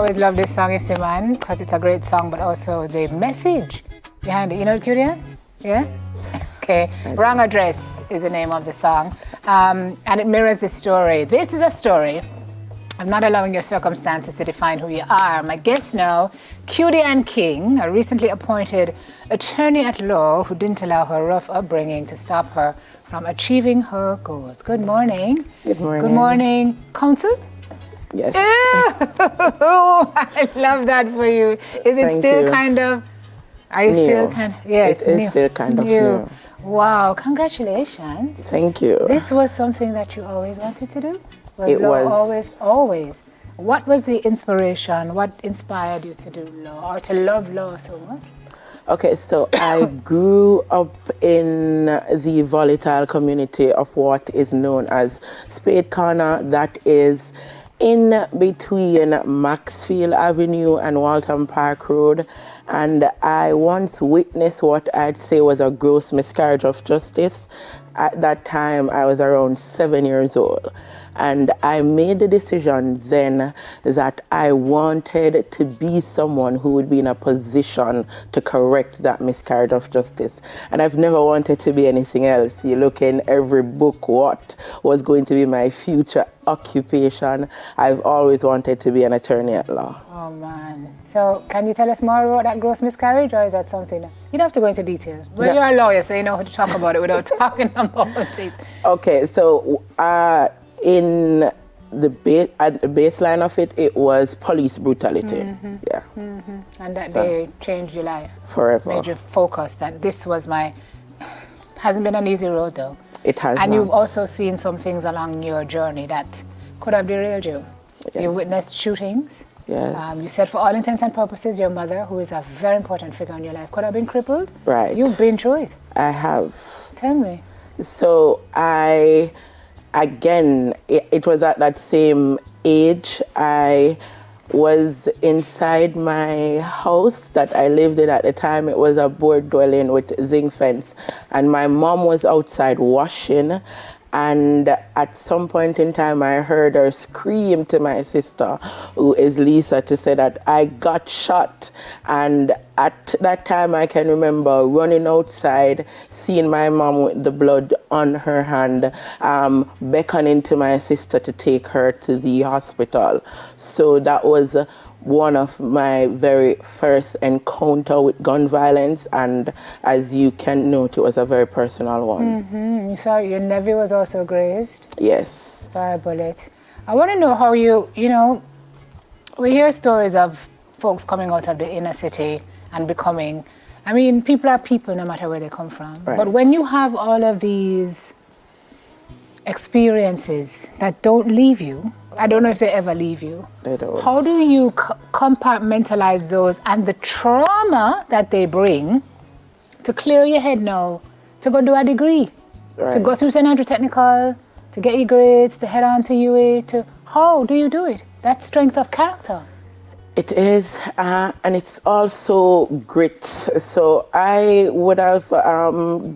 always love this song, Isiman, because it's a great song, but also the message behind it. You know it, Curia? Yeah? Okay. Wrong Address is the name of the song. And it mirrors the story. This is a story. I'm not allowing your circumstances to define who you are. My guests now, Cutie Ann King, a recently appointed attorney at law who didn't allow her rough upbringing to stop her from achieving her goals. Good morning. Good morning. Good morning, Counsel. Yes. I love that for you. Is it still kind of, are you new. still kind of, yeah, it's new. Still kind of new. Wow, congratulations. Thank you. This was something that you always wanted to do? It was. Always. What was the inspiration? What inspired you to do law or to love law so much? Okay, so I grew up in the volatile community of what is known as Spade Corner, that is in between Maxfield Avenue and Waltham Park Road. And I once witnessed what I'd say was a gross miscarriage of justice. At that time, I was around 7 years old. And I made the decision then that I wanted to be someone who would be in a position to correct that miscarriage of justice. And I've never wanted to be anything else. You look in every book, what was going to be my future occupation. I've always wanted to be an attorney at law. Oh, man. So can you tell us more about that gross miscarriage, or is that something that you don't have to go into detail? Well, you're a lawyer, so you know how to talk about it without talking about it. Okay, so in the baseline of it, it was police brutality. Mm-hmm. Yeah. Mm-hmm. And that day changed your life. Forever. Made you focus that this was hasn't been an easy road though. It has And not. you've also seen some things along your journey that could have derailed you. Yes. You witnessed shootings. Yes. You said for all intents and purposes, your mother, who is a very important figure in your life, could have been crippled. Right. You've been through it. I have. Tell me. So it was at that same age. I was inside my house that I lived in at the time. It was a board dwelling with zinc fence. And my mom was outside washing. And at some point in time, I heard her scream to my sister, who is Lisa, to say that I got shot. And at that time, I can remember running outside, seeing my mom with the blood on her hand, beckoning to my sister to take her to the hospital. So that was one of my very first encounter with gun violence, and as you can note, it was a very personal one. Mm-hmm. So your nephew was also grazed? Yes. By a bullet. I want to know how you know, we hear stories of folks coming out of the inner city and becoming, I mean, people are people no matter where they come from. Right. But when you have all of these experiences that don't leave you, I don't know if they ever leave you. They don't. How do you compartmentalize those and the trauma that they bring to clear your head now, to go do a degree, Right. to go through St. Andrew Technical, to get your grades, to head on to UA, how do you do it? That's strength of character. It is, and it's also grit. So I would have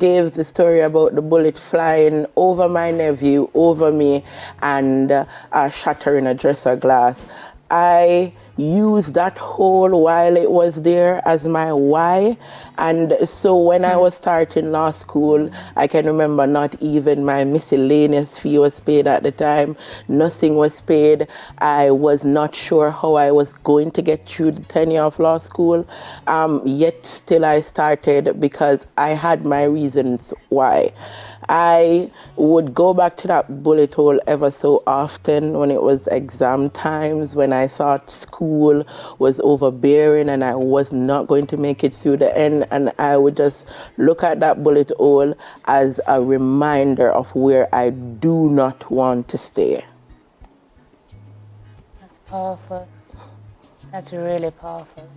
gave the story about the bullet flying over my nephew, over me, and shattering a dresser glass. I used that hole while it was there as my why. And so when I was starting law school, I can remember not even my miscellaneous fee was paid at the time. Nothing was paid. I was not sure how I was going to get through the tenure of law school. Yet still I started because I had my reasons why. I would go back to that bullet hole ever so often when it was exam times, when I thought school was overbearing and I was not going to make it through the end, and I would just look at that bullet hole as a reminder of where I do not want to stay. That's powerful. That's really powerful.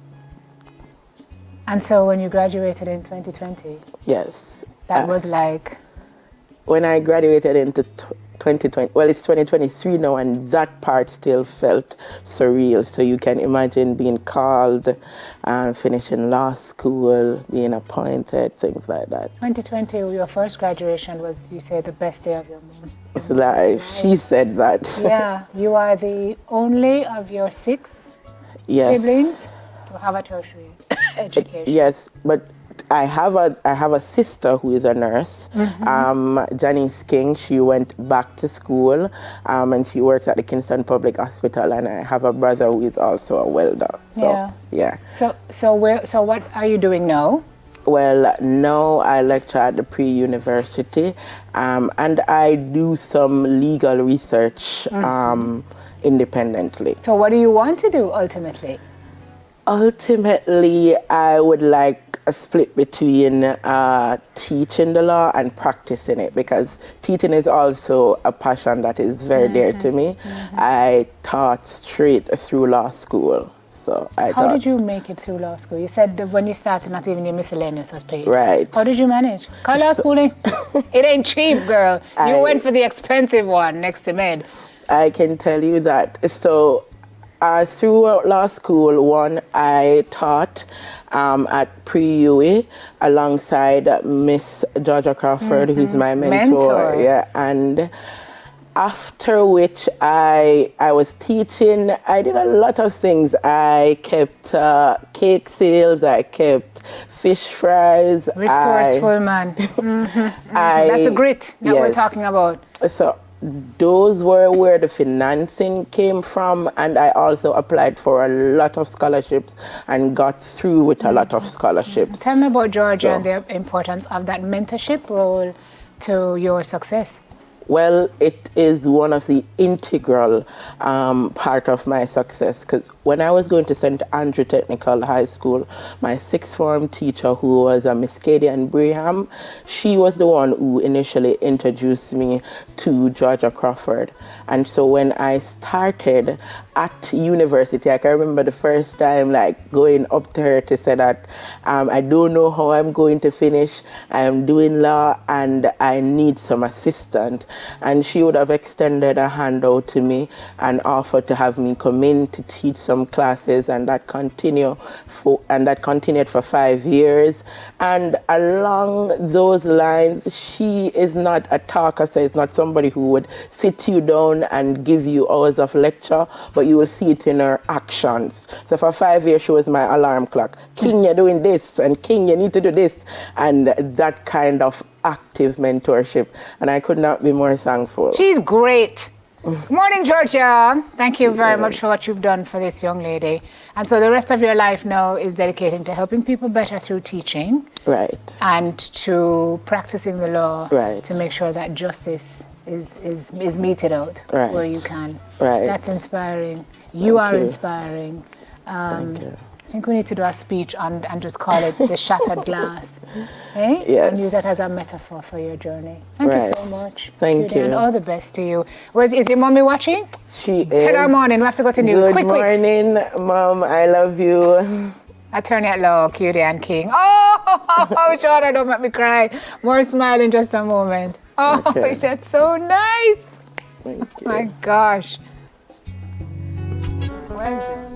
And so when you graduated in 2020, Yes. that was like... When I graduated into 2020, well, it's 2023 now, and that part still felt surreal. So you can imagine being called, finishing law school, being appointed, things like that. 2020, your first graduation was, you say, the best day of your life. She said that. Yeah, you are the only of your 6 Yes. siblings to have a tertiary education? Yes, but I have a sister who is a nurse, Janice King. She went back to school, and she works at the Kingston Public Hospital. And I have a brother who is also a welder. So, yeah. So what are you doing now? Well, now I lecture at the pre-university, and I do some legal research independently. So what do you want to do ultimately? Ultimately, I would like a split between teaching the law and practicing it, because teaching is also a passion that is very dear to me. I taught straight through law school. So How did you make it through law school? You said that when you started, not even your miscellaneous was paid. Right. How did you manage? Call law schooling. It ain't cheap, girl. You went for the expensive one next to med. I can tell you that. So through law school, I taught at pre-UE alongside Miss Georgia Crawford, who's my mentor. Yeah, and after which I was teaching. I did a lot of things. I kept cake sales. I kept fish fries. Resourceful man. That's the grit that we're talking about. So those were where the financing came from, and I also applied for a lot of scholarships and got through with a lot of scholarships. Tell me about Georgia and the importance of that mentorship role to your success. Well, it is one of the integral part of my success, because when I was going to St. Andrew Technical High School, my sixth form teacher, who was Miss Kadian Braham, she was the one who initially introduced me to Georgia Crawford. And so when I started at university, I can remember the first time like going up to her to say that I don't know how I'm going to finish. I am doing law and I need some assistance. And she would have extended a hand out to me and offered to have me come in to teach some classes, and that continued for 5 years. And along those lines, she is not a talker, so it's not somebody who would sit you down and give you hours of lecture, but you will see it in her actions. So for 5 years, she was my alarm clock. King, you're doing this, and King, you need to do this. And that kind of active mentorship, and I could not be more thankful. She's great. Good morning, Georgia. Thank you very much for what you've done for this young lady. And so the rest of your life now is dedicated to helping people better through teaching. Right. And to practicing the law. Right. To make sure that justice is meted out where you can. Right. That's inspiring. You are you. inspiring. Thank you. I think we need to do a speech and just call it the shattered glass. Hey? Yes. And use that as a metaphor for your journey. Thank you so much. Thank you. And all the best to you. Is your mommy watching? She is. Tell her morning. We have to go to news. Good morning, Mom. I love you. Attorney at law, Cutie and King. Oh, Jordan, don't make me cry. More smile in just a moment. Oh, Okay. that's so nice. Thank you. My gosh. Where is it?